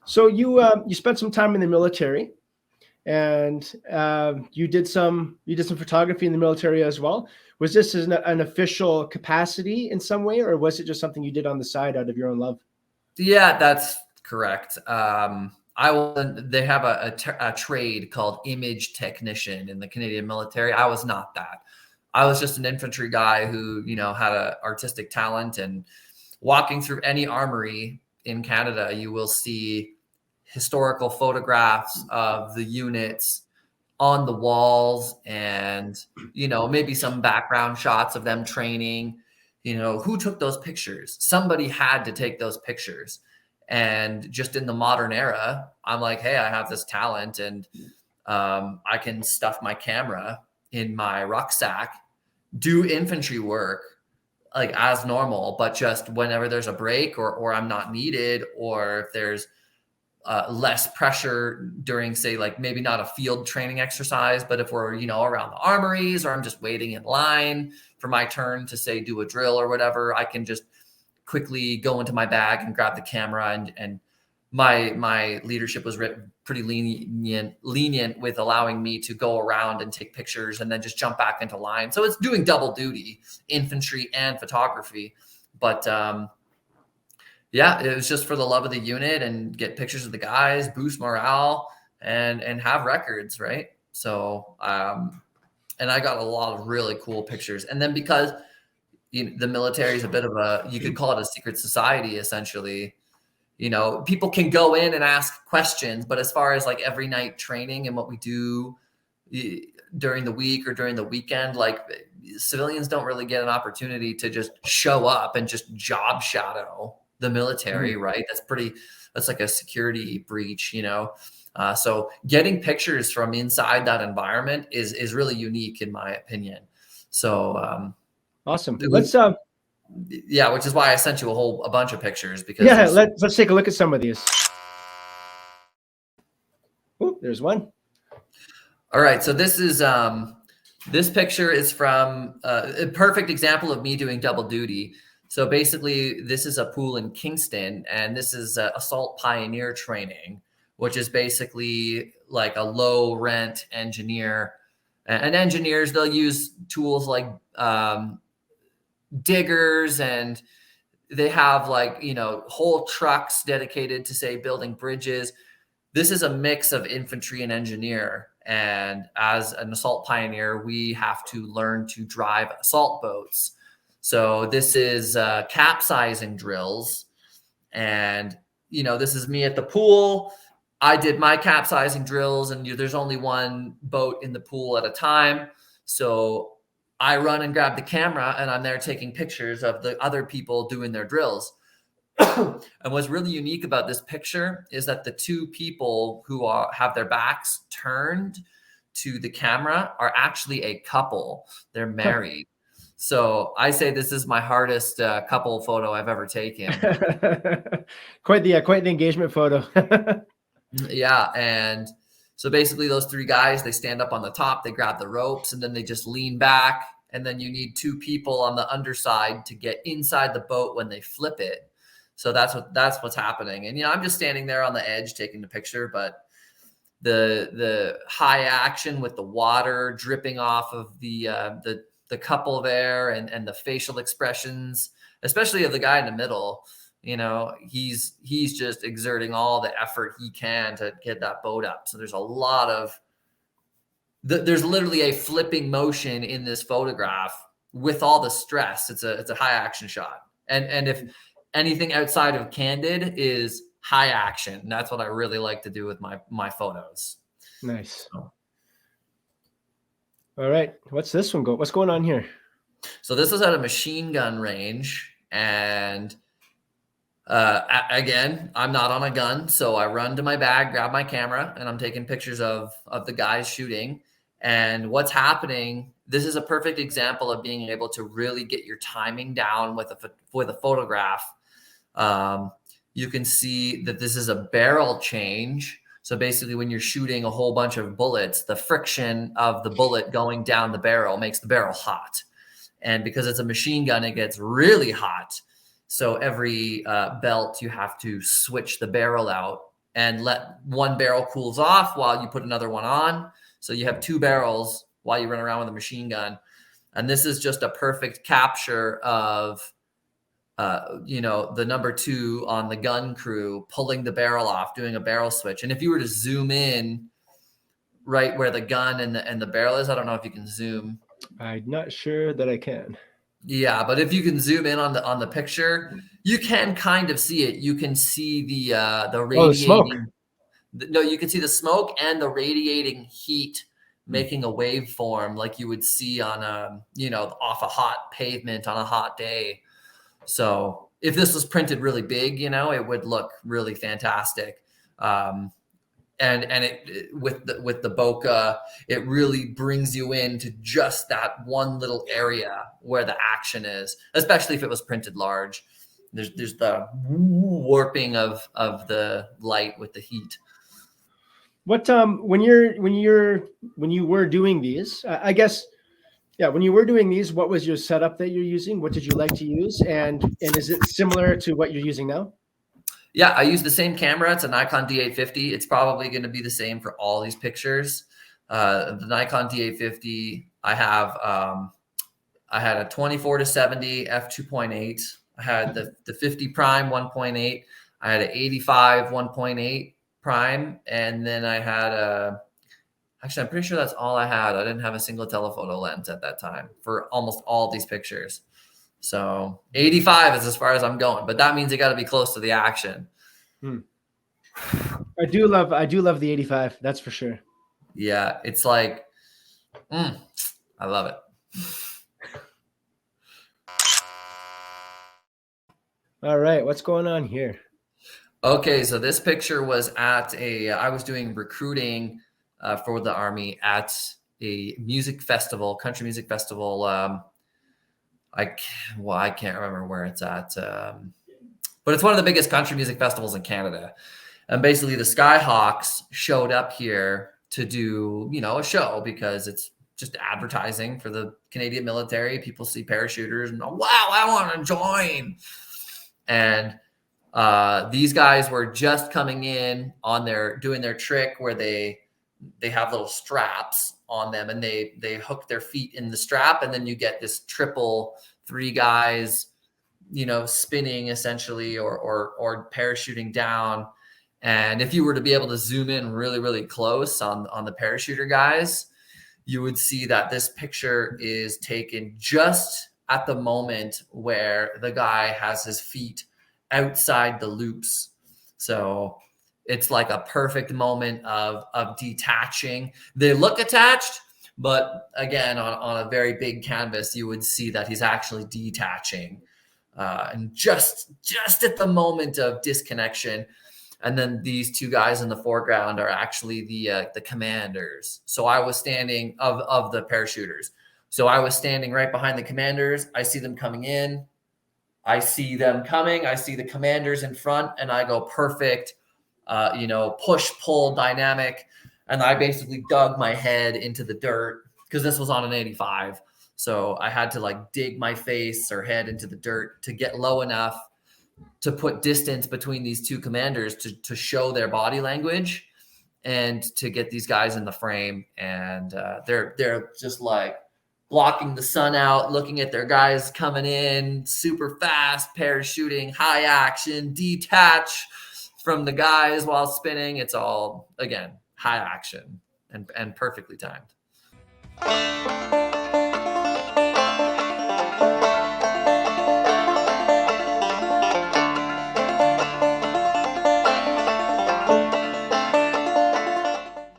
So you spent some time in the military, and you did some photography in the military as well. Was this an official capacity in some way, or was it just something you did on the side out of your own love? Yeah, that's correct. They have a trade called image technician in the Canadian military. I was not that. I was just an infantry guy who, had an artistic talent, and walking through any armory in Canada, you will see historical photographs of the units on the walls, and maybe some background shots of them training. Who took those pictures? Somebody had to take those pictures. And just in the modern era, I'm like, hey, I have this talent, and I can stuff my camera in my rucksack, do infantry work like as normal, but just whenever there's a break, or I'm not needed, or if there's less pressure during, say, like maybe not a field training exercise, but if we're, around the armories, or I'm just waiting in line for my turn to, say, do a drill or whatever, I can just quickly go into my bag and grab the camera. And my leadership was pretty lenient with allowing me to go around and take pictures and then just jump back into line. So it's doing double duty, infantry and photography. But yeah, it was just for the love of the unit and get pictures of the guys, boost morale, and have records, right? So, and I got a lot of really cool pictures. And then because the military is a bit of you could call it a secret society, essentially. People can go in and ask questions, but as far as like every night training and what we do during the week or during the weekend, like civilians don't really get an opportunity to just show up and just job shadow the military, right? That's like a security breach, so getting pictures from inside that environment is really unique in my opinion. So awesome. Let's yeah, which is why I sent you a bunch of pictures, because let's take a look at some of these. Oh, there's one. All right, so this is this picture is from a perfect example of me doing double duty. So basically, this is a pool in Kingston, and this is assault pioneer training, which is basically like a low rent engineer. And engineers, they'll use tools like diggers, and they have like, whole trucks dedicated to, say, building bridges. This is a mix of infantry and engineer. And as an assault pioneer, we have to learn to drive assault boats. So this is capsizing drills. And, this is me at the pool. I did my capsizing drills, and there's only one boat in the pool at a time. So I run and grab the camera, and I'm there taking pictures of the other people doing their drills. And what's really unique about this picture is that the two people who have their backs turned to the camera are actually a couple. They're married. So I say this is my hardest couple photo I've ever taken. Quite the engagement photo. Yeah. And so basically those three guys, they stand up on the top, they grab the ropes, and then they just lean back. And then you need two people on the underside to get inside the boat when they flip it. So that's what's happening. And, I'm just standing there on the edge taking the picture, but the high action with the water dripping off of the couple there, and the facial expressions, especially of the guy in the middle, he's just exerting all the effort he can to get that boat up. So there's a lot of, there's literally a flipping motion in this photograph with all the stress. It's a high action shot. And if anything outside of candid is high action, that's what I really like to do with my photos. Nice. So. All right. What's this one what's going on here? So this is at a machine gun range, and again, I'm not on a gun. So I run to my bag, grab my camera, and I'm taking pictures of the guys shooting. And what's happening, this is a perfect example of being able to really get your timing down with a photograph. You can see that this is a barrel change. So basically when you're shooting a whole bunch of bullets, the friction of the bullet going down the barrel makes the barrel hot. And because it's a machine gun, it gets really hot. So every belt, you have to switch the barrel out. and let one barrel cools off while you put another one on. So you have 2 barrels while you run around with a machine gun. And this is just a perfect capture of, the number 2 on the gun crew pulling the barrel off, doing a barrel switch. And if you were to zoom in right where the gun and the barrel is, I don't know if you can zoom. I'm not sure that I can. Yeah, but if you can zoom in on the picture, you can kind of see it. You can see the radiating. No, you can see the smoke and the radiating heat making a waveform like you would see on off a hot pavement on a hot day. So if this was printed really big, it would look really fantastic. And it with the bokeh, it really brings you into just that one little area where the action is, especially if it was printed large. There's the warping of the light with the heat. What when you were doing these, I guess, yeah, when you were doing these, what was your setup that you're using? What did you like to use, and is it similar to what you're using now? Yeah, I use the same camera. It's a Nikon D850. It's probably going to be the same for all these pictures. The Nikon D850, I had a 24-70 f2.8. I had the 50 prime 1.8. I had an 85 1.8 prime, and then I had actually, I'm pretty sure that's all I had. I didn't have a single telephoto lens at that time for almost all these pictures. So 85 is as far as I'm going, but that means you got to be close to the action. I do love the 85. That's for sure. Yeah, it's like, I love it. All right, what's going on here? Okay, so this picture was at I was doing recruiting for the Army at a music festival, country music festival. I can't remember where it's at, but it's one of the biggest country music festivals in Canada. And basically, the Skyhawks showed up here to do, a show because it's just advertising for the Canadian military. People see parachuters and, wow, I want to join. And these guys were just coming in on doing their trick where they have little straps on them and they hook their feet in the strap, and then you get this triple 3 guys, spinning essentially or parachuting down. And if you were to be able to zoom in really, really close on the parachuter guys, you would see that this picture is taken just at the moment where the guy has his feet outside the loops. So it's like a perfect moment of detaching. They look attached, but again, on a very big canvas, you would see that he's actually detaching. And just at the moment of disconnection. And then these 2 guys in the foreground are actually the commanders. So I was standing of the parachuters. So I was standing right behind the commanders. I see them coming in. I see them coming. I see the commanders in front, and I go perfect, push pull dynamic. And I basically dug my head into the dirt because this was on an 85. So I had to dig my face or head into the dirt to get low enough to put distance between these 2 commanders to show their body language and to get these guys in the frame. And they're just blocking the sun out, looking at their guys coming in super fast, parachuting, high action, detach from the guys while spinning. It's all, again, high action and perfectly timed.